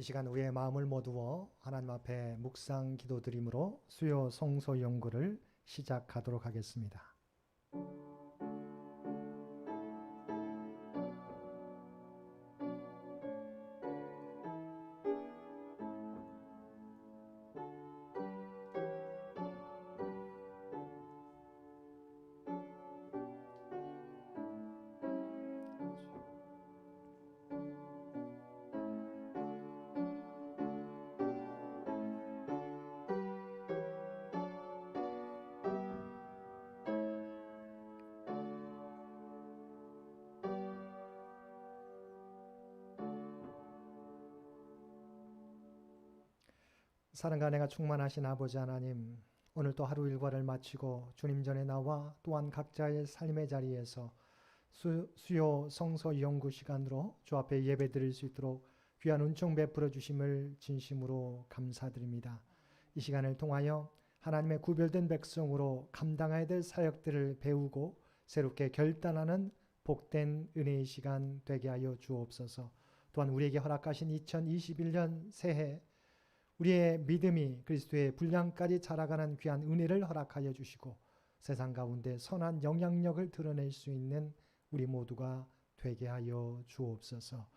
이 시간 우리의 마음을 모두어 하나님 앞에 묵상 기도드림으로 수요 성서 연구를 시작하도록 하겠습니다. 사랑과 은혜가 충만하신 아버지 하나님, 오늘 또 하루 일과를 마치고 주님 전에 나와 또한 각자의 삶의 자리에서 수요 성서 연구 시간으로 주 앞에 예배드릴 수 있도록 귀한 은총 베풀어 주심을 진심으로 감사드립니다. 이 시간을 통하여 하나님의 구별된 백성으로 감당해야 될 사역들을 배우고 새롭게 결단하는 복된 은혜의 시간 되게 하여 주옵소서. 또한 우리에게 허락하신 2021년 새해 우리의 믿음이 그리스도의 분량까지 자라가는 귀한 은혜를 허락하여 주시고 세상 가운데 선한 영향력을 드러낼 수 있는 우리 모두가 되게 하여 주옵소서.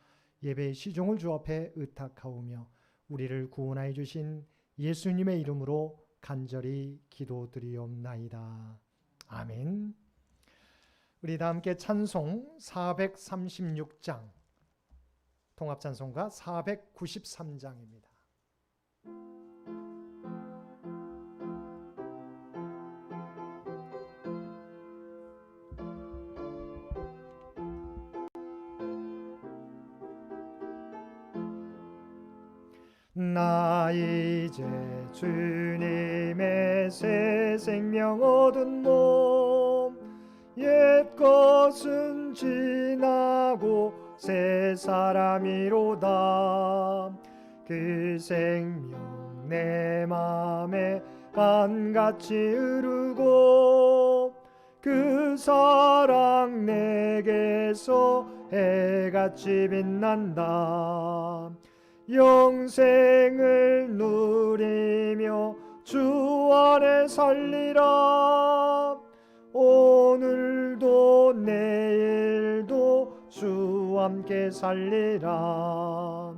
예배의 시종을 주 앞에 의탁하오며 우리를 구원하여 주신 예수님의 이름으로 간절히 기도드리옵나이다. 아멘. 우리 다 함께 찬송 436장, 통합찬송가 493장입니다. 나 이제 주님의 새 생명 얻은 몸, 옛 것은 지나고 새 사람이로다. 그 생명 내 맘에 간같이 흐르고 그 사랑 내게서 해같이 빛난다. 영생을 누리며 주 안에 살리라. 오늘도 내일도 주 함께 살리라.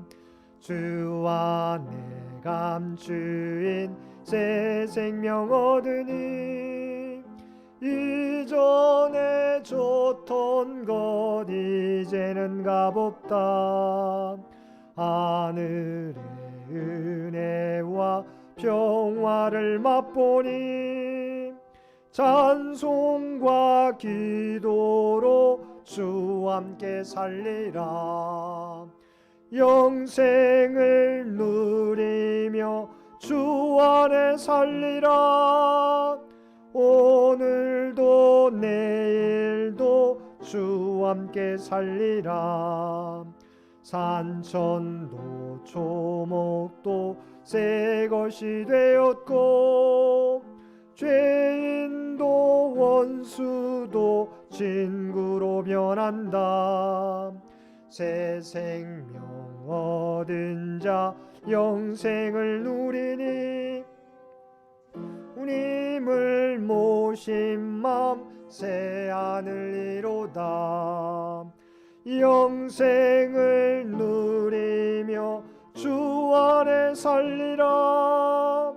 주 안에 감추인 새 생명 얻으니 이전에 좋던 것 이제는 값없다. 하늘의 은혜와 평화를 맛보니 찬송과 기도로 주 함께 살리라. 영생을 누리며 주 안에 살리라. 오늘도 내일도 주 함께 살리라. 산천도 초목도 새 것이 되었고 죄인도 원수도 친구로 변한다. 새 생명 얻은 자 영생을 누리니 주님을 모신 맘 새 하늘이로다. 영생을 누리며 주 안에 살리라.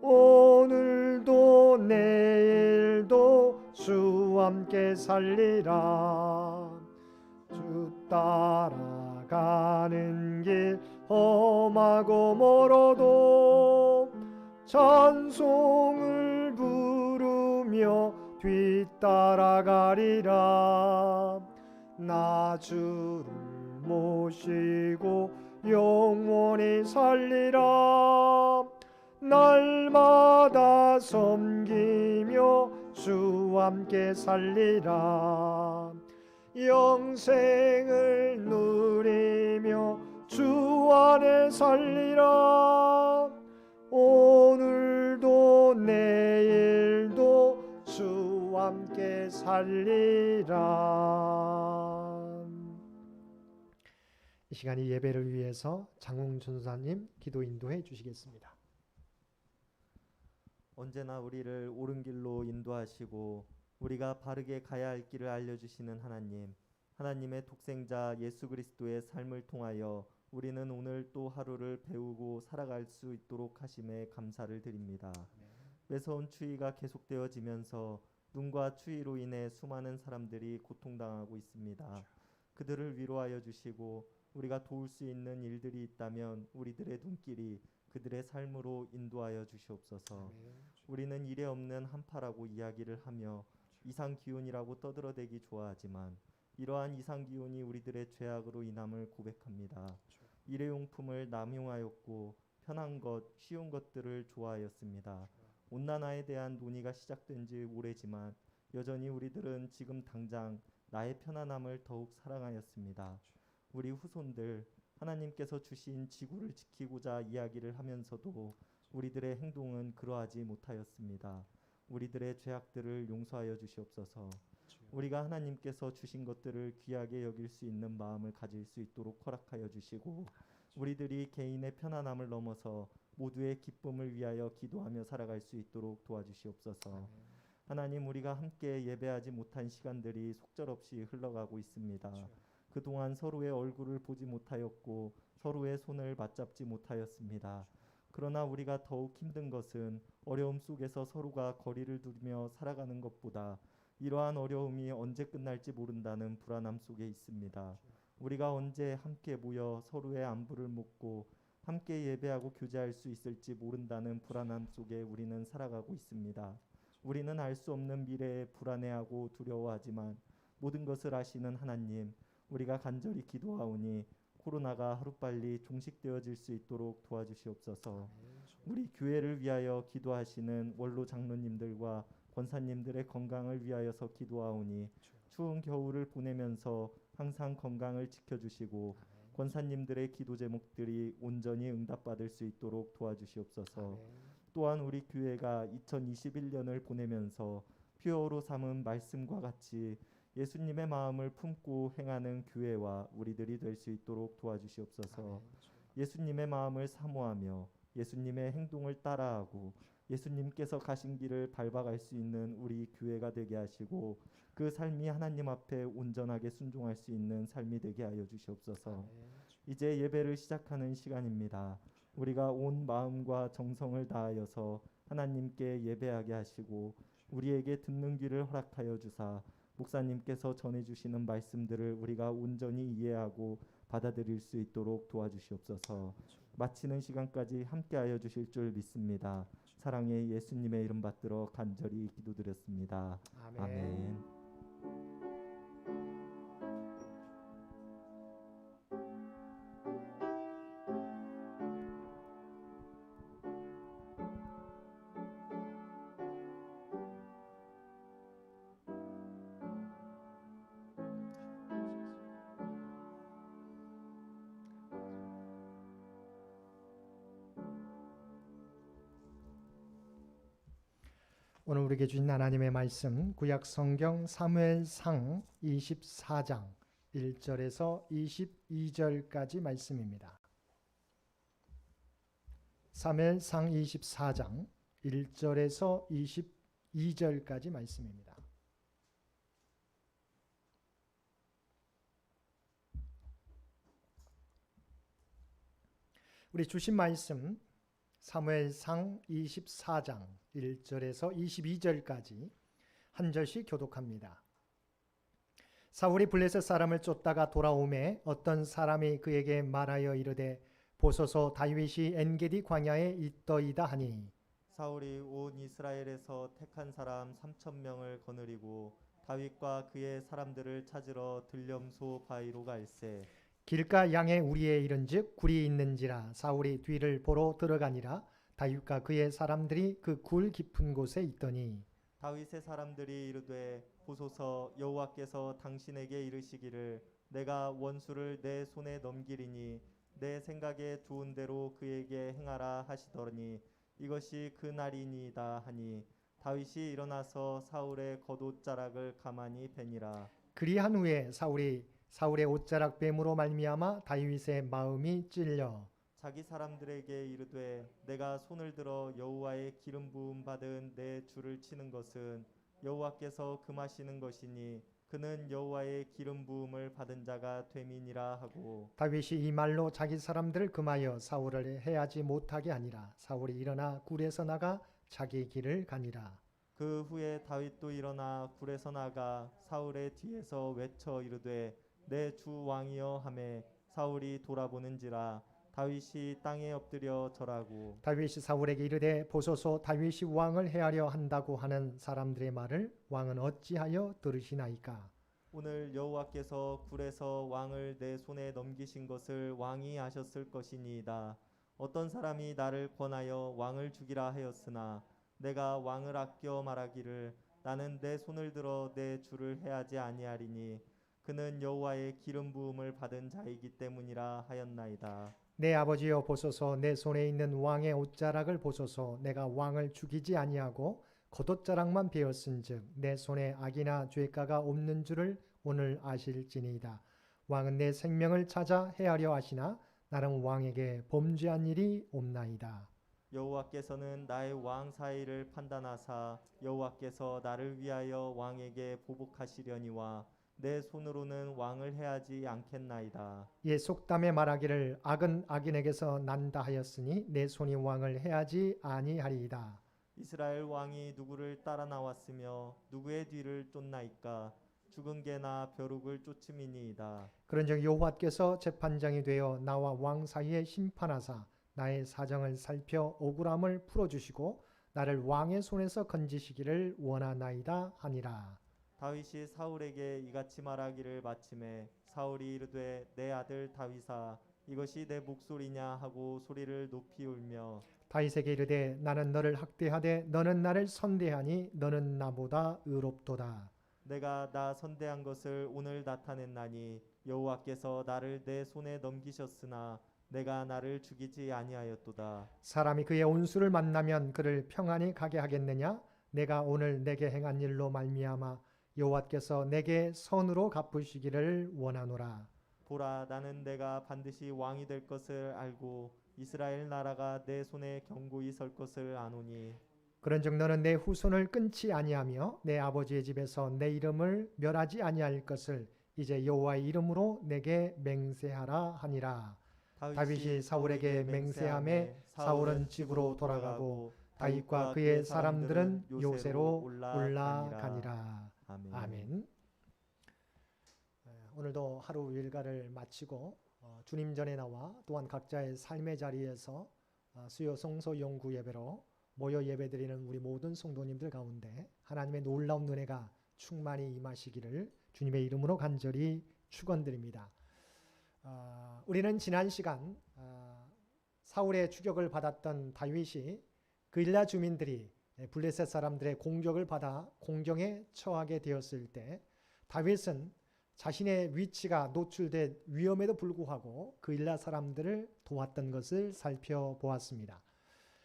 오늘도 내일도 주 함께 살리라. 주 따라가는 길 험하고 멀어도 찬송을 부르며 뒤따라가리라. 나 주를 모시고 영원히 살리라. 날마다 섬기며 주 함께 살리라. 영생을 누리며 주 안에 살리라. 오늘도 내일도 주 함께 살리라. 이 시간이 예배를 위해서 장웅 전사님 기도 인도해 주시겠습니다. 언제나 우리를 옳은 길로 인도하시고 우리가 바르게 가야 할 길을 알려주시는 하나님, 하나님의 독생자 예수 그리스도의 삶을 통하여 우리는 오늘 또 하루를 배우고 살아갈 수 있도록 하심에 감사를 드립니다. 매서운 추위가 계속되어지면서 눈과 추위로 인해 수많은 사람들이 고통당하고 있습니다. 그들을 위로하여 주시고 우리가 도울 수 있는 일들이 있다면 우리들의 눈길이 그들의 삶으로 인도하여 주시옵소서. 우리는 일에 없는 한파라고 이야기를 하며 이상 기온이라고 떠들어대기 좋아하지만 이러한 이상 기온이 우리들의 죄악으로 인함을 고백합니다. 일회용품을 남용하였고 편한 것, 쉬운 것들을 좋아하였습니다. 온난화에 대한 논의가 시작된 지 오래지만 여전히 우리들은 지금 당장 나의 편안함을 더욱 사랑하였습니다. 우리 후손들 하나님께서 주신 지구를 지키고자 이야기를 하면서도 우리들의 행동은 그러하지 못하였습니다. 우리들의 죄악들을 용서하여 주시옵소서. 우리가 하나님께서 주신 것들을 귀하게 여길 수 있는 마음을 가질 수 있도록 허락하여 주시고 우리들이 개인의 편안함을 넘어서 모두의 기쁨을 위하여 기도하며 살아갈 수 있도록 도와주시옵소서. 하나님, 우리가 함께 예배하지 못한 시간들이 속절없이 흘러가고 있습니다. 그동안 서로의 얼굴을 보지 못하였고 서로의 손을 맞잡지 못하였습니다. 그러나 우리가 더욱 힘든 것은 어려움 속에서 서로가 거리를 두며 살아가는 것보다 이러한 어려움이 언제 끝날지 모른다는 불안함 속에 있습니다. 우리가 언제 함께 모여 서로의 안부를 묻고 함께 예배하고 교제할 수 있을지 모른다는 불안함 속에 우리는 살아가고 있습니다. 우리는 알 수 없는 미래에 불안해하고 두려워하지만 모든 것을 아시는 하나님, 우리가 간절히 기도하오니 코로나가 하루빨리 종식되어질 수 있도록 도와주시옵소서. 우리 교회를 위하여 기도하시는 원로 장로님들과 권사님들의 건강을 위하여서 기도하오니 추운 겨울을 보내면서 항상 건강을 지켜주시고 권사님들의 기도 제목들이 온전히 응답받을 수 있도록 도와주시옵소서. 또한 우리 교회가 2021년을 보내면서 피어로 삼은 말씀과 같이 예수님의 마음을 품고 행하는 교회와 우리들이 될 수 있도록 도와주시옵소서. 예수님의 마음을 사모하며 예수님의 행동을 따라하고 예수님께서 가신 길을 밟아갈 수 있는 우리 교회가 되게 하시고 그 삶이 하나님 앞에 온전하게 순종할 수 있는 삶이 되게 하여 주시옵소서. 이제 예배를 시작하는 시간입니다. 우리가 온 마음과 정성을 다하여서 하나님께 예배하게 하시고 우리에게 듣는 귀를 허락하여 주사 목사님께서 전해주시는 말씀들을 우리가 온전히 이해하고 받아들일 수 있도록 도와주시옵소서. 마치는 시간까지 함께하여 주실 줄 믿습니다. 사랑의 예수님의 이름 받들어 간절히 기도드렸습니다. 아멘. 오늘 우리에게 주신 하나님의 말씀 구약 성경 사무엘상 24장 1절에서 22절까지 말씀입니다. 사무엘상 24장 1절에서 22절까지 말씀입니다. 우리 주신 말씀 사무엘상 24장 1절에서 22절까지 한 절씩 교독합니다. 사울이 블레셋 사람을 쫓다가 돌아오매 어떤 사람이 그에게 말하여 이르되 보소서 다윗이 엔게디 광야에 있더이다 하니 사울이 온 이스라엘에서 택한 사람 3,000명을 거느리고 다윗과 그의 사람들을 찾으러 들렴소 바위로 갈새 길가 양에 우리에 이른즉 굴이 있는지라 사울이 뒤를 보러 들어가니라 다윗과 그의 사람들이 그 굴 깊은 곳에 있더니 다윗의 사람들이 이르되 보소서 여호와께서 당신에게 이르시기를 내가 원수를 내 손에 넘기리니 내 생각에 좋은 대로 그에게 행하라 하시더니 이것이 그 날이니이다 하니 다윗이 일어나서 사울의 겉옷자락을 가만히 베니라. 그리한 후에 사울이 사울의 옷자락 뱀으로 말미암아 다윗의 마음이 찔려 자기 사람들에게 이르되 내가 손을 들어 여호와의 기름 부음 받은 내 주를 치는 것은 여호와께서 금하시는 것이니 그는 여호와의 기름 부음을 받은 자가 됨이니라 하고 다윗이 이 말로 자기 사람들을 금하여 사울을 해하지 못하게 하니라. 사울이 일어나 굴에서 나가 자기 길을 가니라. 그 후에 다윗도 일어나 굴에서 나가 사울의 뒤에서 외쳐 이르되 내 주 왕이여 하매 사울이 돌아보는지라 다윗이 땅에 엎드려 절하고 다윗이 사울에게 이르되 보소서 다윗이 왕을 해하려 한다고 하는 사람들의 말을 왕은 어찌하여 들으시나이까. 오늘 여호와께서 굴에서 왕을 내 손에 넘기신 것을 왕이 아셨을 것이니이다. 어떤 사람이 나를 권하여 왕을 죽이라 하였으나 내가 왕을 아껴 말하기를 나는 내 손을 들어 내 주를 해하지 아니하리니 그는 여호와의 기름 부음을 받은 자이기 때문이라 하였나이다. 내 아버지여 보소서 내 손에 있는 왕의 옷자락을 보소서. 내가 왕을 죽이지 아니하고 겉옷자락만 베었은즉 내 손에 악이나 죄가가 없는 줄을 오늘 아실지니이다. 왕은 내 생명을 찾아 해하려 하시나 나는 왕에게 범죄한 일이 없나이다. 여호와께서는 나의 왕 사이를 판단하사 여호와께서 나를 위하여 왕에게 보복하시려니와 내 손으로는 왕을 해하지 않겠나이다. 예 속담에 말하기를 악은 악인에게서 난다 하였으니 내 손이 왕을 해하지 아니하리이다. 이스라엘 왕이 누구를 따라 나왔으며 누구의 뒤를 쫓나이까 죽은 개나 벼룩을 쫓음이니이다. 그런즉 여호와께서 재판장이 되어 나와 왕 사이에 심판하사 나의 사정을 살펴 억울함을 풀어주시고 나를 왕의 손에서 건지시기를 원하나이다 하니라. 다윗이 사울에게 이같이 말하기를 마침에 사울이 이르되 내 아들 다윗아 이것이 내 목소리냐 하고 소리를 높이 울며 다윗에게 이르되 나는 너를 학대하되 너는 나를 선대하니 너는 나보다 의롭도다. 내가 나 선대한 것을 오늘 나타냈나니 여호와께서 나를 내 손에 넘기셨으나 내가 나를 죽이지 아니하였도다. 사람이 그의 온수를 만나면 그를 평안히 가게 하겠느냐? 내가 오늘 내게 행한 일로 말미암아 여호와께서 내게 선으로 갚으시기를 원하노라. 보라 나는 내가 반드시 왕이 될 것을 알고 이스라엘 나라가 내 손에 견고히 설 것을 아노니 그런즉 너는 내 후손을 끊지 아니하며 내 아버지의 집에서 내 이름을 멸하지 아니할 것을 이제 여호와의 이름으로 내게 맹세하라 하니라. 다윗이 사울에게 맹세하매 사울은 집으로 돌아가고 다윗과 그의 사람들은 요새로 올라가니라. 아멘. 오늘도 하루 일과를 마치고 주님 전에 나와 또한 각자의 삶의 자리에서 수요 성소 연구 예배로 모여 예배드리는 우리 모든 성도님들 가운데 하나님의 놀라운 은혜가 충만히 임하시기를 주님의 이름으로 간절히 축원드립니다. 우리는 지난 시간 사울의 추격을 받았던 다윗이 그일라 주민들이 블레셋 사람들의 공격을 받아 공경에 처하게 되었을 때 다윗은 자신의 위치가 노출된 위험에도 불구하고 그일라 사람들을 도왔던 것을 살펴보았습니다.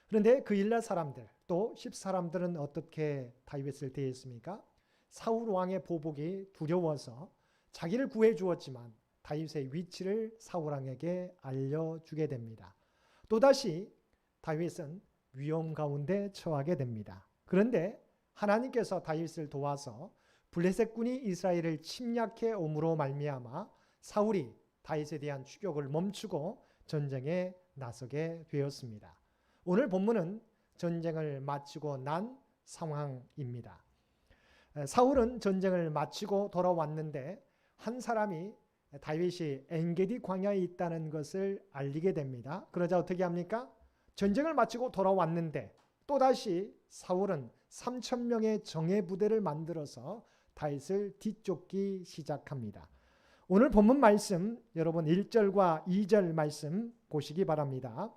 그런데 그일라 사람들 또 10사람들은 어떻게 다윗을 대했습니까? 사울 왕의 보복이 두려워서 자기를 구해 주었지만 다윗의 위치를 사울 왕에게 알려주게 됩니다. 또다시 다윗은 위험 가운데 처하게 됩니다. 그런데 하나님께서 다윗을 도와서 블레셋군이 이스라엘을 침략해 옴으로 말미암아 사울이 다윗에 대한 추격을 멈추고 전쟁에 나서게 되었습니다. 오늘 본문은 전쟁을 마치고 난 상황입니다. 사울은 전쟁을 마치고 돌아왔는데 한 사람이 다윗이 엔게디 광야에 있다는 것을 알리게 됩니다. 그러자 어떻게 합니까? 전쟁을 마치고 돌아왔는데 또다시 사울은 3,000명의 정예 부대를 만들어서 다윗을 뒤쫓기 시작합니다. 오늘 본문 말씀 여러분 1절과 2절 말씀 보시기 바랍니다.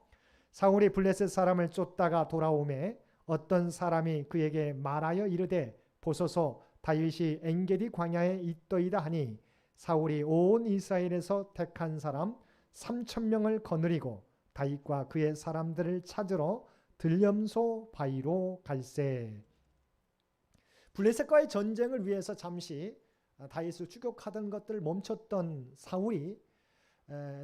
사울이 블레셋 사람을 쫓다가 돌아오매 어떤 사람이 그에게 말하여 이르되 보소서 다윗이 엔게디 광야에 있더이다 하니 사울이 온 이스라엘에서 택한 사람 3,000명을 거느리고 다윗과 그의 사람들을 찾으러 들염소 바위로 갈새. 블레셋과의 전쟁을 위해서 잠시 다윗을 추격하던 것들을 멈췄던 사울이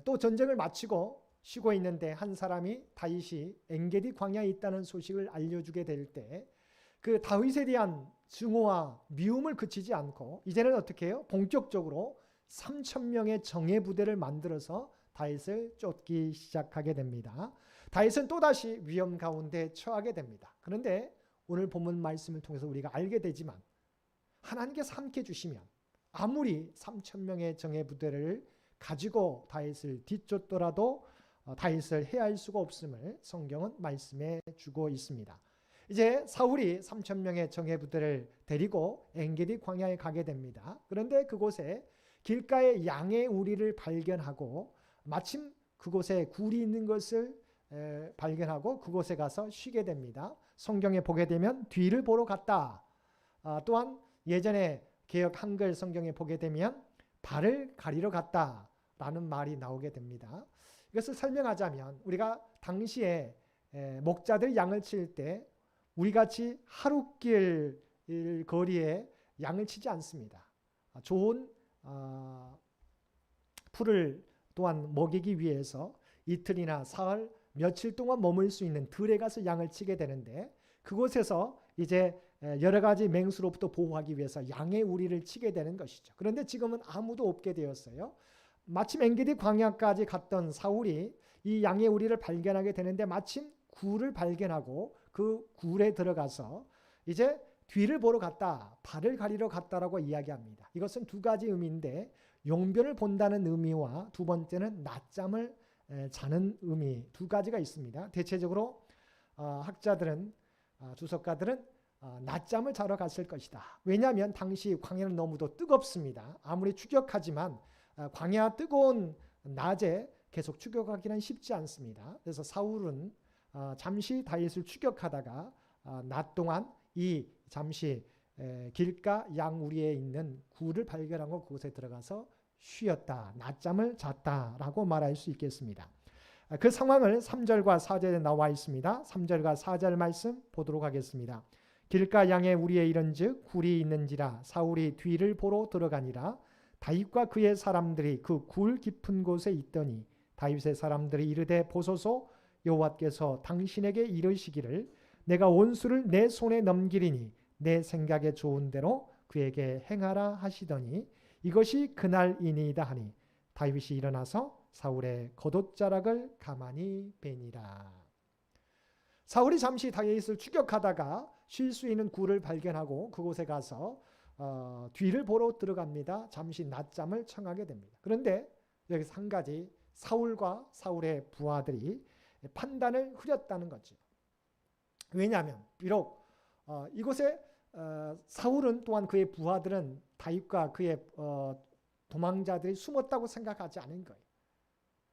또 전쟁을 마치고 쉬고 있는데 한 사람이 다윗이 엔게디 광야에 있다는 소식을 알려주게 될 때 그 다윗에 대한 증오와 미움을 그치지 않고 이제는 어떻게 해요? 본격적으로 3,000명의 정예 부대를 만들어서 다윗을 쫓기 시작하게 됩니다. 다윗은 또다시 위험 가운데 처하게 됩니다. 그런데 오늘 본문 말씀을 통해서 우리가 알게 되지만 하나님께서 함께 주시면 아무리 3,000명의 정예 부대를 가지고 다윗을 뒤쫓더라도 다윗을 해할 수가 없음을 성경은 말씀해 주고 있습니다. 이제 사울이 3,000명의 정예 부대를 데리고 엔게디 광야에 가게 됩니다. 그런데 그곳에 길가에 양의 우리를 발견하고 마침 그곳에 굴이 있는 것을 발견하고 그곳에 가서 쉬게 됩니다. 성경에 보게 되면 뒤를 보러 갔다. 또한 예전에 개역 한글 성경에 보게 되면 발을 가리러 갔다라는 말이 나오게 됩니다. 이것을 설명하자면 우리가 당시에 목자들이 양을 칠 때 우리같이 하루길 거리에 양을 치지 않습니다. 좋은 풀을 또한 먹이기 위해서 이틀이나 사흘 며칠 동안 머물 수 있는 들에 가서 양을 치게 되는데 그곳에서 이제 여러 가지 맹수로부터 보호하기 위해서 양의 우리를 치게 되는 것이죠. 그런데 지금은 아무도 없게 되었어요. 마침 엔게디 광야까지 갔던 사울이 이 양의 우리를 발견하게 되는데 마침 굴을 발견하고 그 굴에 들어가서 이제 뒤를 보러 갔다, 발을 가리러 갔다라고 이야기합니다. 이것은 두 가지 의미인데 용변을 본다는 의미와 두 번째는 낮잠을 자는 의미 두 가지가 있습니다. 대체적으로 학자들은 주석가들은 낮잠을 자러 갔을 것이다. 왜냐하면 당시 광야는 너무도 뜨겁습니다. 아무리 추격하지만 광야 뜨거운 낮에 계속 추격하기는 쉽지 않습니다. 그래서 사울은 잠시 다윗을 추격하다가 낮 동안 이 잠시 길가 양우리에 있는 굴을 발견하고 그곳에 들어가서 쉬었다. 낮잠을 잤다라고 말할 수 있겠습니다. 그 상황을 3절과 4절에 나와 있습니다. 3절과 4절 말씀 보도록 하겠습니다. 길가 양의 우리에 이른즉 굴이 있는지라 사울이 뒤를 보러 들어가니라. 다윗과 그의 사람들이 그 굴 깊은 곳에 있더니 다윗의 사람들이 이르되 보소서 여호와께서 당신에게 이르시기를 내가 원수를 내 손에 넘기리니 내 생각에 좋은 대로 그에게 행하라 하시더니 이것이 그날이니이다 하니 다윗이 일어나서 사울의 겉옷자락을 가만히 베니라. 사울이 잠시 다윗을 추격하다가 쉴 수 있는 굴을 발견하고 그곳에 가서 뒤를 보러 들어갑니다. 잠시 낮잠을 청하게 됩니다. 그런데 여기서 한 가지 사울과 사울의 부하들이 판단을 흐렸다는 거죠. 왜냐하면 비록 이곳에 사울은 또한 그의 부하들은 다윗과 그의 도망자들이 숨었다고 생각하지 않은 거예요.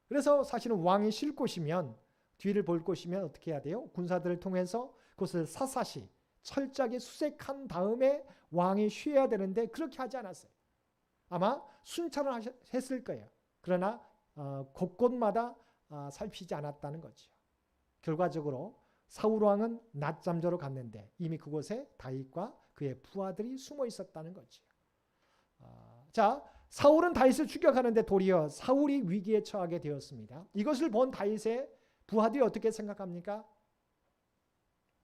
그래서 사실은 왕이 쉴 곳이면 뒤를 볼 곳이면 어떻게 해야 돼요? 군사들을 통해서 그것을 사사시 철저하게 수색한 다음에 왕이 쉬어야 되는데 그렇게 하지 않았어요. 아마 순찰을 했을 거예요. 그러나 곳곳마다 살피지 않았다는 거죠. 결과적으로 사울 왕은 낮잠 자러 갔는데 이미 그곳에 다윗과 그의 부하들이 숨어 있었다는 거죠. 자, 사울은 다윗을 추격하는데 도리어 사울이 위기에 처하게 되었습니다. 이것을 본 다윗의 부하들이 어떻게 생각합니까?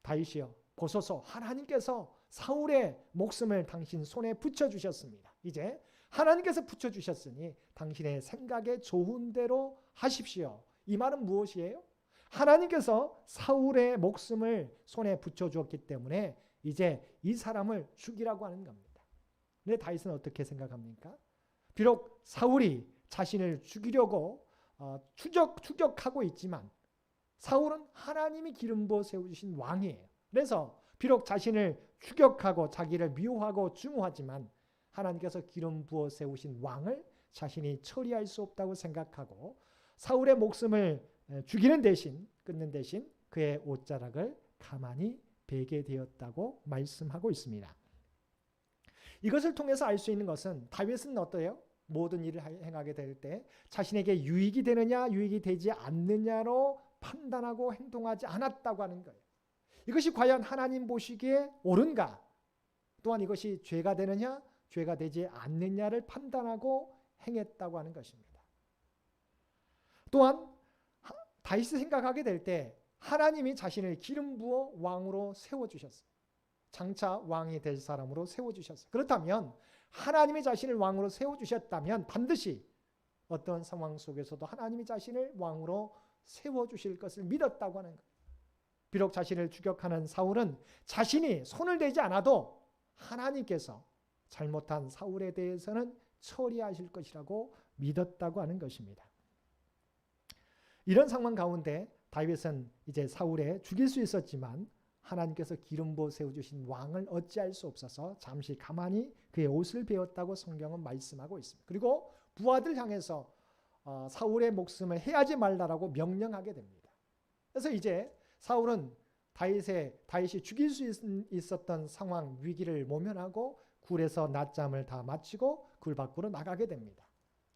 다윗이여 보소서 하나님께서 사울의 목숨을 당신 손에 붙여주셨습니다. 이제 하나님께서 붙여주셨으니 당신의 생각에 좋은 대로 하십시오. 이 말은 무엇이에요? 하나님께서 사울의 목숨을 손에 붙여주었기 때문에 이제 이 사람을 죽이라고 하는 겁니다. 근데 다윗은 어떻게 생각합니까? 비록 사울이 자신을 죽이려고 추격하고 있지만 사울은 하나님이 기름 부어 세우신 왕이에요. 그래서 비록 자신을 추격하고 자기를 미워하고 증오하지만 하나님께서 기름 부어 세우신 왕을 자신이 처리할 수 없다고 생각하고 사울의 목숨을 죽이는 대신 끊는 대신 그의 옷자락을 가만히 베게 되었다고 말씀하고 있습니다. 이것을 통해서 알 수 있는 것은 다윗은 어때요? 모든 일을 행하게 될 때 자신에게 유익이 되느냐 유익이 되지 않느냐로 판단하고 행동하지 않았다고 하는 거예요. 이것이 과연 하나님 보시기에 옳은가? 또한 이것이 죄가 되느냐 죄가 되지 않느냐를 판단하고 행했다고 하는 것입니다. 또한 다윗이 생각하게 될 때 하나님이 자신을 기름 부어 왕으로 세워주셨어요. 장차 왕이 될 사람으로 세워주셨어요. 그렇다면 하나님이 자신을 왕으로 세워주셨다면 반드시 어떤 상황 속에서도 하나님이 자신을 왕으로 세워주실 것을 믿었다고 하는 거예요. 비록 자신을 추격하는 사울은 자신이 손을 대지 않아도 하나님께서 잘못한 사울에 대해서는 처리하실 것이라고 믿었다고 하는 것입니다. 이런 상황 가운데 다윗은 이제 사울에 죽일 수 있었지만 하나님께서 기름 부어 세워주신 왕을 어찌할 수 없어서 잠시 가만히 그의 옷을 베었다고 성경은 말씀하고 있습니다. 그리고 부하들 향해서 사울의 목숨을 해하지 말라라고 명령하게 됩니다. 그래서 이제 사울은 다윗이 죽일 수 있었던 상황 위기를 모면하고 굴에서 낮잠을 다 마치고 굴 밖으로 나가게 됩니다.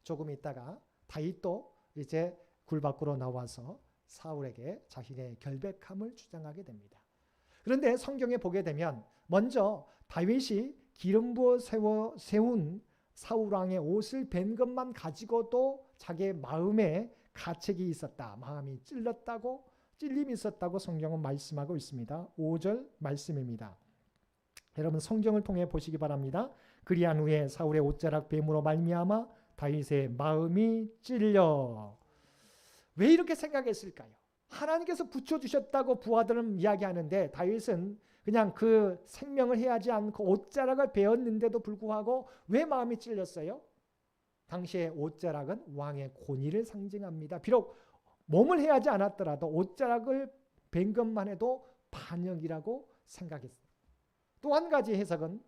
조금 있다가 다윗도 이제 굴 밖으로 나와서 사울에게 자신의 결백함을 주장하게 됩니다. 그런데 성경에 보게 되면 먼저 다윗이 기름 부어 세운 사울 왕의 옷을 벤 것만 가지고도 자기의 마음에 가책이 있었다. 마음이 찔림이 있었다고 성경은 말씀하고 있습니다. 5절 말씀입니다. 여러분 성경을 통해 보시기 바랍니다. 그리한 후에 사울의 옷자락 뱀으로 말미암아 다윗의 마음이 찔려. 왜 이렇게 생각했을까요? 하나님께서 붙여주셨다고 부하들은 이야기하는데 다윗은 그냥 그 생명을 해하지 않고 옷자락을 베었는데도 불구하고 왜 마음이 찔렸어요? 당시의 옷자락은 왕의 권위를 상징합니다. 비록 몸을 해하지 않았더라도 옷자락을 벤 것만 해도 반역이라고 생각했어요. 또 한 가지 해석은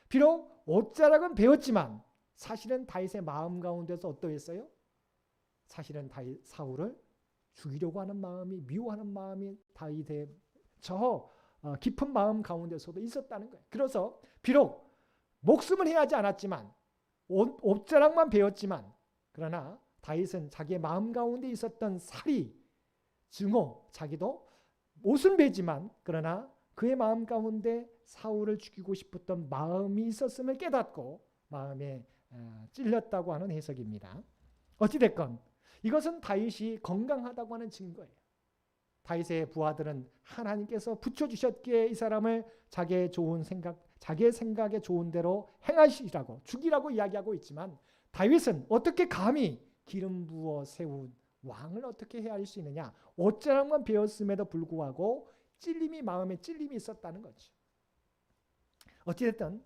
비록 옷자락은 베었지만 사실은 다윗의 마음 가운데서 어떠했어요? 사실은 사울을 죽이려고 하는 마음이, 미워하는 마음이 다윗의 저 깊은 마음 가운데서도 있었다는 거예요. 그래서 비록 목숨을 해하지 않았지만 옷자락만 베었지만 그러나 다윗은 자기의 마음 가운데 있었던 살이 증오, 자기도 옷은 베지만 그러나 그의 마음 가운데 사울을 죽이고 싶었던 마음이 있었음을 깨닫고 마음에 찔렸다고 하는 해석입니다. 어찌됐건 이것은 다윗이 건강하다고 하는 증거예요. 다윗의 부하들은 하나님께서 붙여주셨기에 이 사람을 자기의 생각에 좋은 대로 행하시라고 죽이라고 이야기하고 있지만 다윗은 어떻게 감히 기름 부어 세운 왕을 어떻게 헤아릴 수 있느냐. 옷자락만 베었음에도 불구하고 마음에 찔림이 있었다는 거죠. 어찌됐든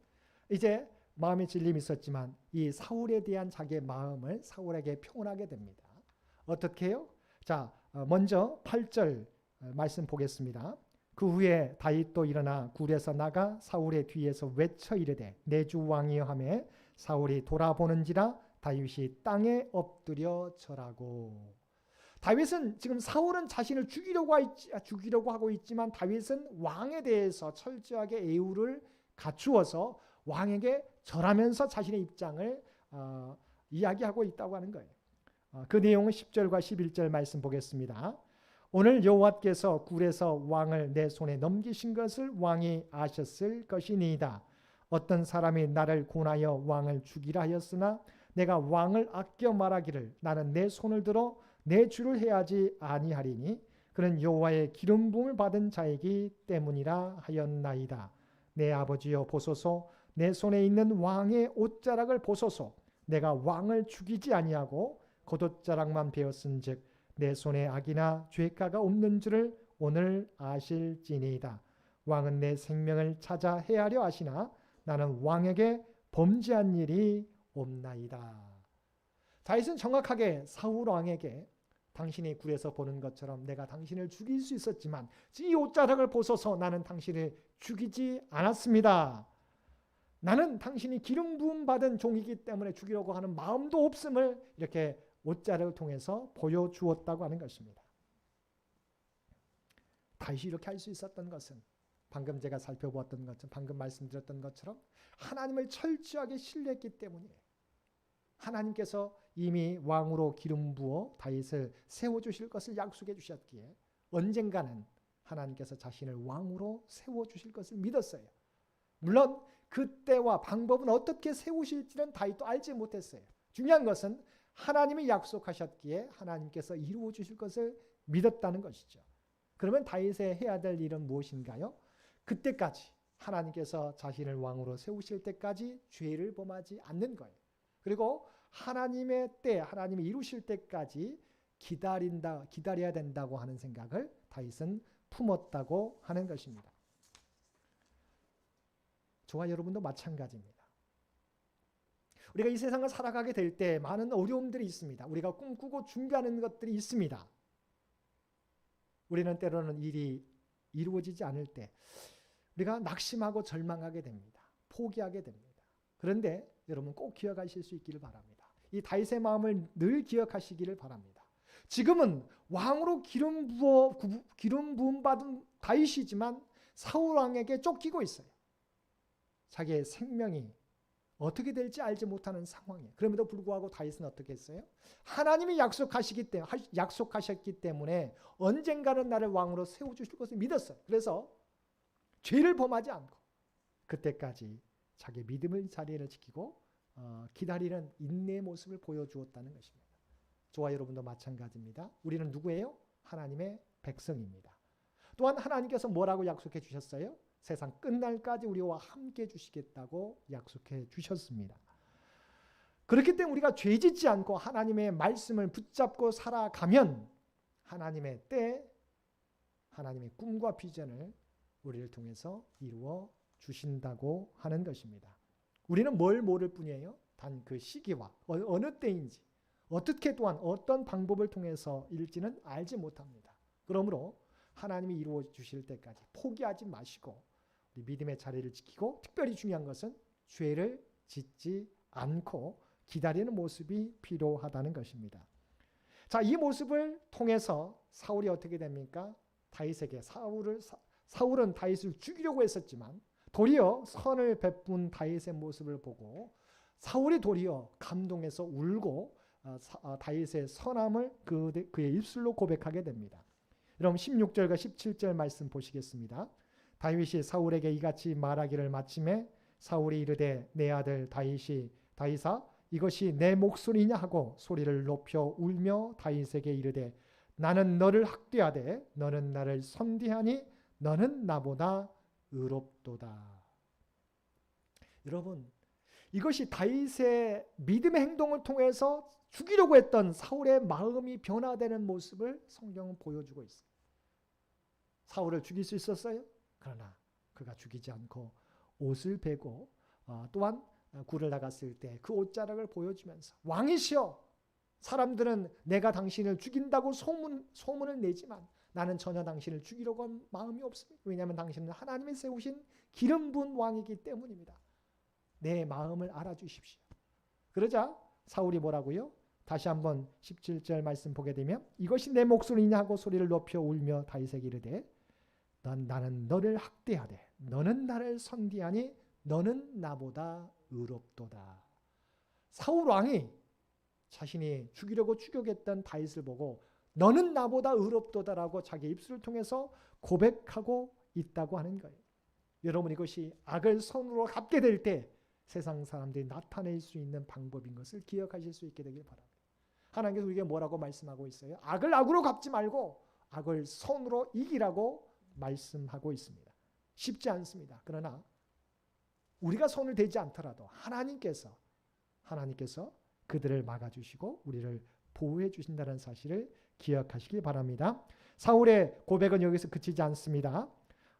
이제 마음에 찔림이 있었지만 이 사울에 대한 자기의 마음을 사울에게 표현하게 됩니다. 어떻게 해요? 자, 먼저 8절 말씀 보겠습니다. 그 후에 다윗도 일어나 굴에서 나가 사울의 뒤에서 외쳐 이르되 내 주 왕이여 하매 사울이 돌아보는지라 다윗이 땅에 엎드려 절하고. 다윗은 지금 사울은 자신을 죽이려고 하고 있지만 다윗은 왕에 대해서 철저하게 애우를 갖추어서 왕에게 절하면서 자신의 입장을 이야기하고 있다고 하는 거예요. 그 내용은 10절과 11절 말씀 보겠습니다. 오늘 여호와께서 굴에서 왕을 내 손에 넘기신 것을 왕이 아셨을 것이니이다. 어떤 사람이 나를 권하여 왕을 죽이라 하였으나 내가 왕을 아껴 말하기를 나는 내 손을 들어 내 주를 해하지 아니하리니 그는 여호와의 기름 부음을 받은 자이기 때문이라 하였나이다. 내 아버지여 보소서 내 손에 있는 왕의 옷자락을 보소서. 내가 왕을 죽이지 아니하고 겉옷자락만 베었은즉 내 손에 악이나 죄가가 없는 줄을 오늘 아실지니이다. 왕은 내 생명을 찾아 해하려 하시나 나는 왕에게 범죄한 일이 없나이다. 다윗은 정확하게 사울 왕에게 당신이 굴에서 보는 것처럼 내가 당신을 죽일 수 있었지만 이 옷자락을 보소서 나는 당신을 죽이지 않았습니다. 나는 당신이 기름 부음 받은 종이기 때문에 죽이려고 하는 마음도 없음을 이렇게 옷자락을 통해서 보여주었다고 하는 것입니다. 다윗이 이렇게 할 수 있었던 것은 방금 제가 살펴보았던 것처럼 방금 말씀드렸던 것처럼 하나님을 철저하게 신뢰했기 때문이에요. 하나님께서 이미 왕으로 기름 부어 다윗을 세워주실 것을 약속해 주셨기에 언젠가는 하나님께서 자신을 왕으로 세워주실 것을 믿었어요. 물론 그때와 방법은 어떻게 세우실지는 다윗도 알지 못했어요. 중요한 것은 하나님이 약속하셨기에 하나님께서 이루어 주실 것을 믿었다는 것이죠. 그러면 다윗의 해야 될 일은 무엇인가요? 그때까지 하나님께서 자신을 왕으로 세우실 때까지 죄를 범하지 않는 거예요. 그리고 하나님의 때, 하나님이 이루실 때까지 기다려야 된다고 하는 생각을 다윗은 품었다고 하는 것입니다. 저와 여러분도 마찬가지입니다. 우리가 이 세상을 살아가게 될 때 많은 어려움들이 있습니다. 우리가 꿈꾸고 준비하는 것들이 있습니다. 우리는 때로는 일이 이루어지지 않을 때 우리가 낙심하고 절망하게 됩니다. 포기하게 됩니다. 그런데 여러분 꼭 기억하실 수 있기를 바랍니다. 이 다윗의 마음을 늘 기억하시기를 바랍니다. 지금은 왕으로 기름 부음 받은 다윗이지만 사울 왕에게 쫓기고 있어요. 자기의 생명이 어떻게 될지 알지 못하는 상황이에요. 그럼에도 불구하고 다윗은 어떻게 했어요? 하나님이 약속하셨기 때문에 언젠가는 나를 왕으로 세워주실 것을 믿었어요. 그래서 죄를 범하지 않고 그때까지 자기 믿음의 자리를 지키고 기다리는 인내의 모습을 보여주었다는 것입니다. 저와 여러분도 마찬가지입니다. 우리는 누구예요? 하나님의 백성입니다. 또한 하나님께서 뭐라고 약속해 주셨어요? 세상 끝날까지 우리와 함께 주시겠다고 약속해 주셨습니다. 그렇기 때문에 우리가 죄짓지 않고 하나님의 말씀을 붙잡고 살아가면 하나님의 때, 하나님의 꿈과 비전을 우리를 통해서 이루어 주신다고 하는 것입니다. 우리는 뭘 모를 뿐이에요? 단 그 시기와 어느 때인지 어떻게 또한 어떤 방법을 통해서일지는 알지 못합니다. 그러므로 하나님이 이루어 주실 때까지 포기하지 마시고 우리 믿음의 자리를 지키고 특별히 중요한 것은 죄를 짓지 않고 기다리는 모습이 필요하다는 것입니다. 자, 이 모습을 통해서 사울이 어떻게 됩니까? 다윗에게 사울은 다윗을 죽이려고 했었지만 도리어 선을 베푼 다윗의 모습을 보고 사울이 도리어 감동해서 울고 다윗의 선함을 그의 입술로 고백하게 됩니다. 여러분 16절과 17절 말씀 보시겠습니다. 다윗이 사울에게 이같이 말하기를 마침에 사울이 이르되 내 아들 다윗아 이것이 내 목소리냐 하고 소리를 높여 울며 다윗에게 이르되 나는 너를 학대하되 너는 나를 선대하니 너는 나보다 의롭도다. 여러분 이것이 다윗의 믿음의 행동을 통해서 죽이려고 했던 사울의 마음이 변화되는 모습을 성경은 보여주고 있어요. 사울을 죽일 수 있었어요? 그러나 그가 죽이지 않고 옷을 베고 또한 굴을 나갔을 때 그 옷자락을 보여주면서 왕이시여 사람들은 내가 당신을 죽인다고 소문을 내지만 나는 전혀 당신을 죽이려고 한 마음이 없습니다. 왜냐하면 당신은 하나님이 세우신 기름 부은 왕이기 때문입니다. 내 마음을 알아주십시오. 그러자 사울이 뭐라고요? 다시 한번 17절 말씀 보게 되면 이것이 내 목소리냐 하고 소리를 높여 울며 다윗에게 이르되 나는 너를 학대하되 너는 나를 선대하니 너는 나보다 의롭도다. 사울 왕이 자신이 죽이려고 추격했던 다윗을 보고 너는 나보다 의롭도다라고 자기 입술을 통해서 고백하고 있다고 하는 거예요. 여러분 이것이 악을 선으로 갚게 될 때 세상 사람들이 나타낼 수 있는 방법인 것을 기억하실 수 있게 되길 바랍니다. 하나님께서 우리에게 뭐라고 말씀하고 있어요? 악을 악으로 갚지 말고 악을 선으로 이기라고 말씀하고 있습니다. 쉽지 않습니다. 그러나 우리가 손을 대지 않더라도 하나님께서 그들을 막아주시고 우리를 보호해 주신다는 사실을 기억하시기 바랍니다. 사울의 고백은 여기서 그치지 않습니다.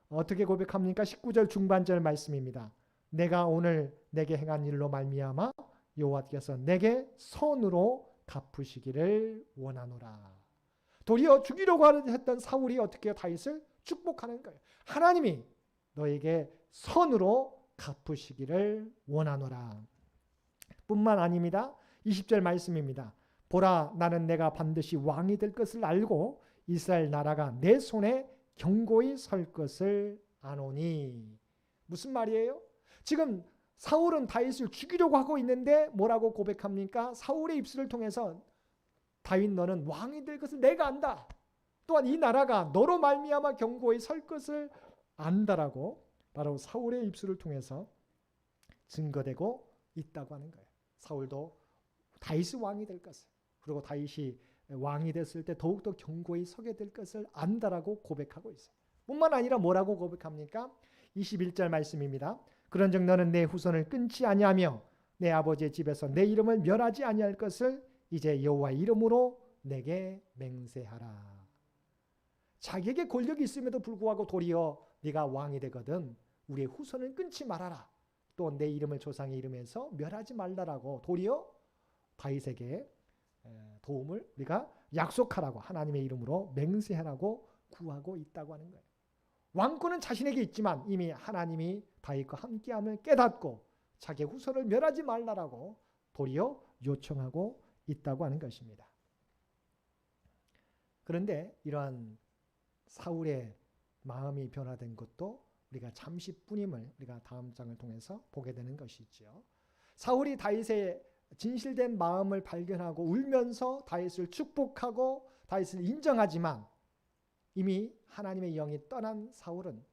어떻게 고백합니까? 19절 중반절 말씀입니다. 내가 오늘 내게 행한 일로 말미암아 여호와께서 내게 선으로 갚으시기를 원하노라. 도리어 죽이려고 했던 사울이 어떻게 해요? 다윗을 축복하는 거예요. 하나님이 너에게 선으로 갚으시기를 원하노라. 뿐만 아닙니다. 20절 말씀입니다. 보라 나는 내가 반드시 왕이 될 것을 알고 이스라엘 나라가 내 손에 견고히 설 것을 아노니. 무슨 말이에요? 지금 사울은 다윗을 죽이려고 하고 있는데 뭐라고 고백합니까? 사울의 입술을 통해서 다윗 너는 왕이 될 것을 내가 안다. 또한 이 나라가 너로 말미암아 견고히 설 것을 안다라고 바로 사울의 입술을 통해서 증거되고 있다고 하는 거예요. 사울도 다윗이 왕이 될 것을, 그리고 다윗이 왕이 됐을 때 더욱더 견고히 서게 될 것을 안다라고 고백하고 있어요. 뿐만 아니라 뭐라고 고백합니까? 21절 말씀입니다. 그런즉 너는 내 후손을 끊지 아니하며 내 아버지의 집에서 내 이름을 멸하지 아니할 것을 이제 여호와의 이름으로 내게 맹세하라. 자기에게 권력이 있음에도 불구하고 도리어 네가 왕이 되거든 우리의 후손을 끊지 말아라. 또 내 이름을 조상의 이름에서 멸하지 말라라고 도리어 다윗에게 도움을 우리가 약속하라고 하나님의 이름으로 맹세하라고 구하고 있다고 하는 거예요. 왕권은 자신에게 있지만 이미 하나님이 다윗과 함께함을 깨닫고 자기의 후손을 멸하지 말라라고 도리어 요청하고 있다고 하는 것입니다. 그런데 이러한 사울의 마음이 변화된 것도 우리가 잠시뿐임을 우리가 다음 장을 통해서 보게 되는 것이죠. 사울이 다윗의 진실된 마음을 발견하고 울면서 다윗을 축복하고 다윗을 인정하지만 이미 하나님의 영이 떠난 사울은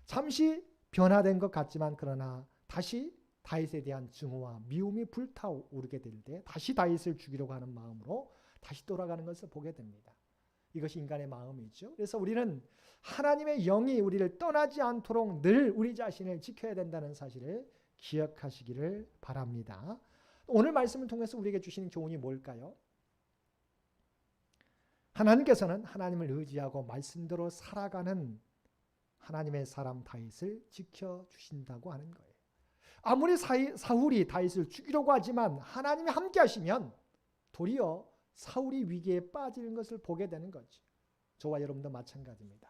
잠시 변화된 것 같지만 그러나 다시 다윗에 대한 증오와 미움이 불타오르게 될 때 다시 다윗을 죽이려고 하는 마음으로 다시 돌아가는 것을 보게 됩니다. 이것이 인간의 마음이죠. 그래서 우리는 하나님의 영이 우리를 떠나지 않도록 늘 우리 자신을 지켜야 된다는 사실을 기억하시기를 바랍니다. 오늘 말씀을 통해서 우리에게 주시는 교훈이 뭘까요? 하나님께서는 하나님을 의지하고 말씀대로 살아가는 하나님의 사람 다윗을 지켜주신다고 하는 거예요. 아무리 사울이 다윗을 죽이려고 하지만 하나님이 함께 하시면 도리어 사울이 위기에 빠지는 것을 보게 되는 거죠. 저와 여러분도 마찬가지입니다.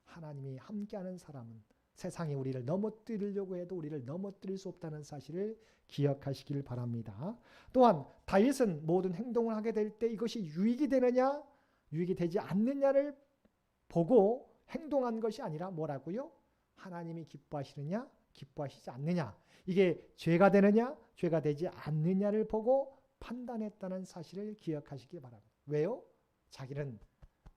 하나님이 함께하는 사람은 세상이 우리를 넘어뜨리려고 해도 우리를 넘어뜨릴 수 없다는 사실을 기억하시길 바랍니다. 또한 다윗은 모든 행동을 하게 될 때 이것이 유익이 되느냐 유익이 되지 않느냐를 보고 행동한 것이 아니라 뭐라고요? 하나님이 기뻐하시느냐 기뻐하시지 않느냐, 이게 죄가 되느냐 죄가 되지 않느냐를 보고 판단했다는 사실을 기억하시기 바랍니다. 왜요? 자기는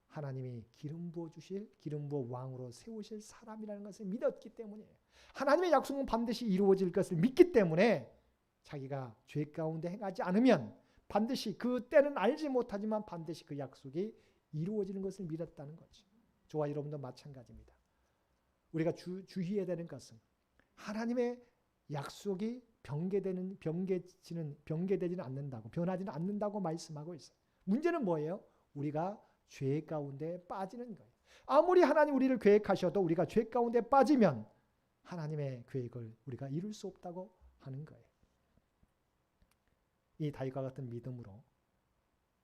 하나님이 기름 부어 주실 기름 부어 왕으로 세우실 사람이라는 것을 믿었기 때문이에요. 하나님의 약속은 반드시 이루어질 것을 믿기 때문에 자기가 죄 가운데 행하지 않으면 반드시 그 때는 알지 못하지만 반드시 그 약속이 이루어지는 것을 믿었다는 거죠. 저와 여러분도 마찬가지입니다. 우리가 주의해야 되는 것은 하나님의 약속이 변개되지는 않는다고, 변하지는 않는다고 말씀하고 있어요. 문제는 뭐예요? 우리가 죄 가운데 빠지는 거예요. 아무리 하나님 우리를 계획하셔도 우리가 죄 가운데 빠지면 하나님의 계획을 우리가 이룰 수 없다고 하는 거예요. 이 다윗과 같은 믿음으로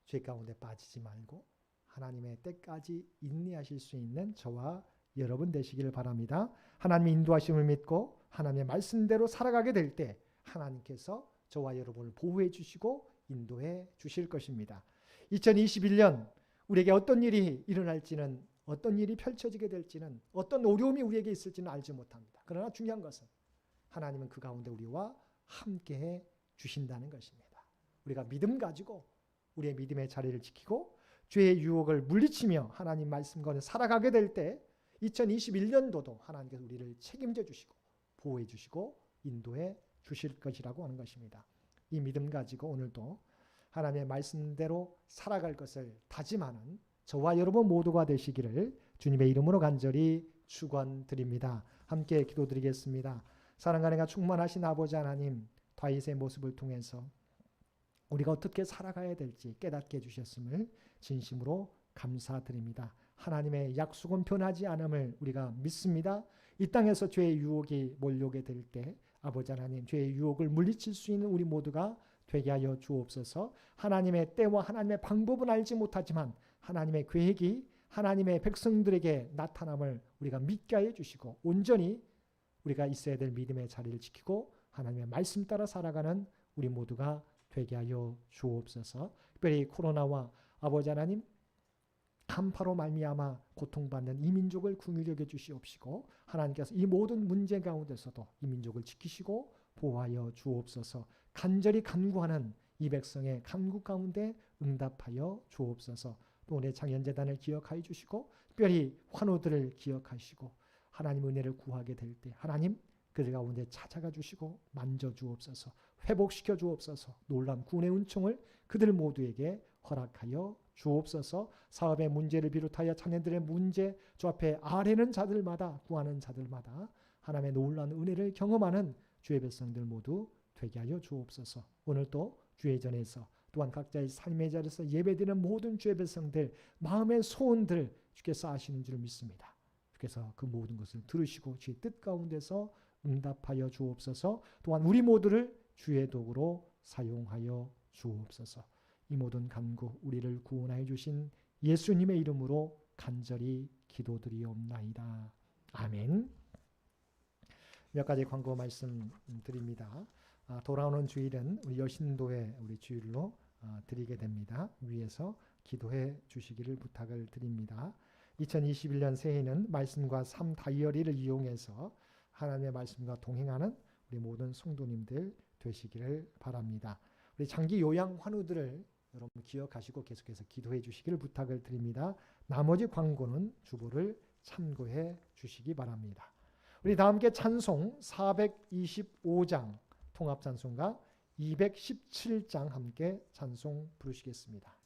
죄 가운데 빠지지 말고 하나님의 때까지 인내하실 수 있는 저와 여러분 되시기를 바랍니다. 하나님의 인도하심을 믿고 하나님의 말씀대로 살아가게 될 때 하나님께서 저와 여러분을 보호해 주시고 인도해 주실 것입니다. 2021년 우리에게 어떤 일이 일어날지는, 어떤 일이 펼쳐지게 될지는, 어떤 어려움이 우리에게 있을지는 알지 못합니다. 그러나 중요한 것은 하나님은 그 가운데 우리와 함께해 주신다는 것입니다. 우리가 믿음 가지고 우리의 믿음의 자리를 지키고 죄의 유혹을 물리치며 하나님 말씀 가운데 살아가게 될 때 2021년도도 하나님께서 우리를 책임져 주시고 보호해 주시고 인도해 주실 것이라고 하는 것입니다. 이 믿음 가지고 오늘도 하나님의 말씀대로 살아갈 것을 다짐하는 저와 여러분 모두가 되시기를 주님의 이름으로 간절히 축원드립니다. 함께 기도드리겠습니다. 사랑과 은혜가 충만하신 아버지 하나님, 다윗의 모습을 통해서 우리가 어떻게 살아가야 될지 깨닫게 해주셨음을 진심으로 감사드립니다. 하나님의 약속은 변하지 않음을 우리가 믿습니다. 이 땅에서 죄의 유혹이 몰려오게 될 때 아버지 하나님, 죄의 유혹을 물리칠 수 있는 우리 모두가 되게 하여 주옵소서. 하나님의 때와 하나님의 방법은 알지 못하지만 하나님의 계획이 하나님의 백성들에게 나타남을 우리가 믿게 하여 주시고 온전히 우리가 있어야 될 믿음의 자리를 지키고 하나님의 말씀 따라 살아가는 우리 모두가 되게 하여 주옵소서. 특별히 코로나와 아버지 하나님 한파로 말미암아 고통받는 이 민족을 긍휼히 여겨 주시옵시고 하나님께서 이 모든 문제 가운데서도 이 민족을 지키시고 보호하여 주옵소서. 간절히 간구하는 이 백성의 간구 가운데 응답하여 주옵소서. 또 오늘 장현재단을 기억하여 주시고 특별히 환우들을 기억하시고 하나님 은혜를 구하게 될 때 하나님 그들 가운데 찾아가 주시고 만져 주옵소서, 회복시켜 주옵소서, 놀라운 구원의 은총을 그들 모두에게 허락하여 주옵소서. 사업의 문제를 비롯하여 자녀들의 문제, 주 앞에 아뢰는 자들마다, 구하는 자들마다 하나님의 놀라운 은혜를 경험하는 주의 백성들 모두 되게 하여 주옵소서. 오늘 또 주의 전에서 또한 각자의 삶의 자리에서 예배드리는 모든 주의 백성들 마음의 소원들 주께서 아시는 줄 믿습니다. 주께서 그 모든 것을 들으시고 주의 뜻 가운데서 응답하여 주옵소서. 또한 우리 모두를 주의 도구로 사용하여 주옵소서. 이 모든 간구 우리를 구원하여 주신 예수님의 이름으로 간절히 기도드리옵나이다. 아멘. 몇 가지 광고 말씀 드립니다. 돌아오는 주일은 우리 여신도에 우리 주일로 드리게 됩니다. 위에서 기도해 주시기를 부탁을 드립니다. 2021년 새해에는 말씀과 삶 다이어리를 이용해서 하나님의 말씀과 동행하는 우리 모든 성도님들 되시기를 바랍니다. 우리 장기 요양 환우들을 여러분 기억하시고 계속해서 기도해 주시기를 부탁을 드립니다. 나머지 광고는 주보를 참고해 주시기 바랍니다. 우리 다 함께 찬송 425장 통합찬송가 217장 함께 찬송 부르시겠습니다.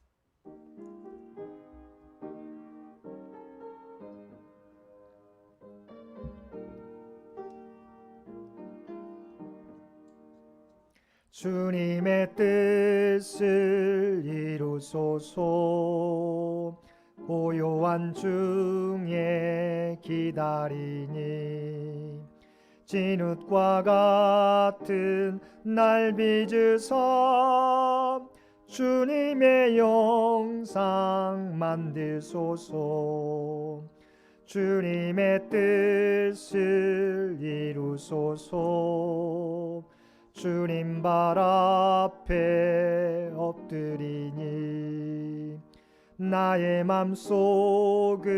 주님의 뜻을 이루소서. 고요한 중에 기다리니 진흙과 같은 날 빚으사 주님의 영상 만들소서. 주님의 뜻을 이루소서. 주님 발 앞에 엎드리니 나의 맘속을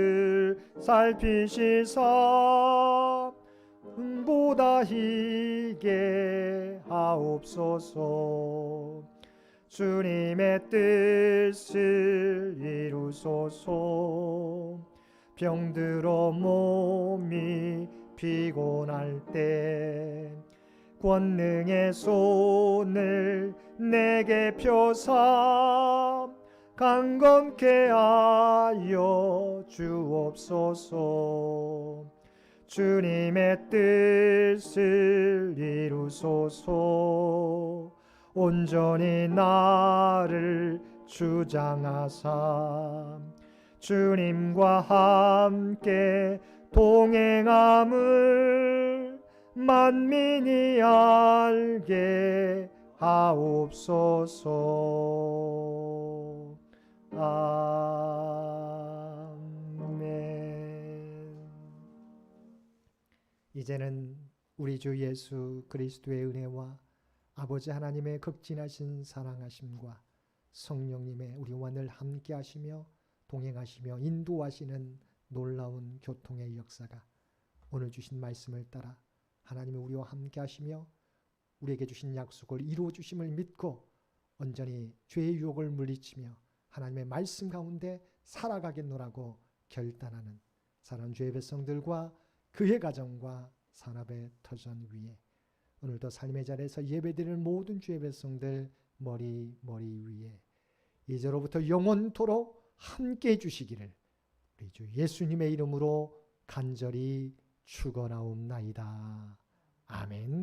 살피시사 응보다히게 하옵소서. 주님의 뜻을 이루소서. 병들어 몸이 피곤할 때 권능의 손을 내게 펴사 강건케 하여 주옵소서. 주님의 뜻을 이루소서. 온전히 나를 주장하사 주님과 함께 동행함을 만민이 알게 하옵소서. 아멘. 이제는 우리 주 예수 그리스도의 은혜와 아버지 하나님의 극진하신 사랑하심과 성령님의 우리와 늘 함께 하시며 동행하시며 인도하시는 놀라운 교통의 역사가 오늘 주신 말씀을 따라 하나님이 우리와 함께 하시며 우리에게 주신 약속을 이루어 주심을 믿고 온전히 죄의 유혹을 물리치며 하나님의 말씀 가운데 살아가겠노라고 결단하는 사랑하는 주의 백성들과 그의 가정과 산업의 터전 위에 오늘도 삶의 자리에서 예배드리는 모든 주의 백성들 머리 위에 이제로부터 영원토록 함께해 주시기를 우리 주 예수님의 이름으로 간절히 축원하옵나이다. 아멘.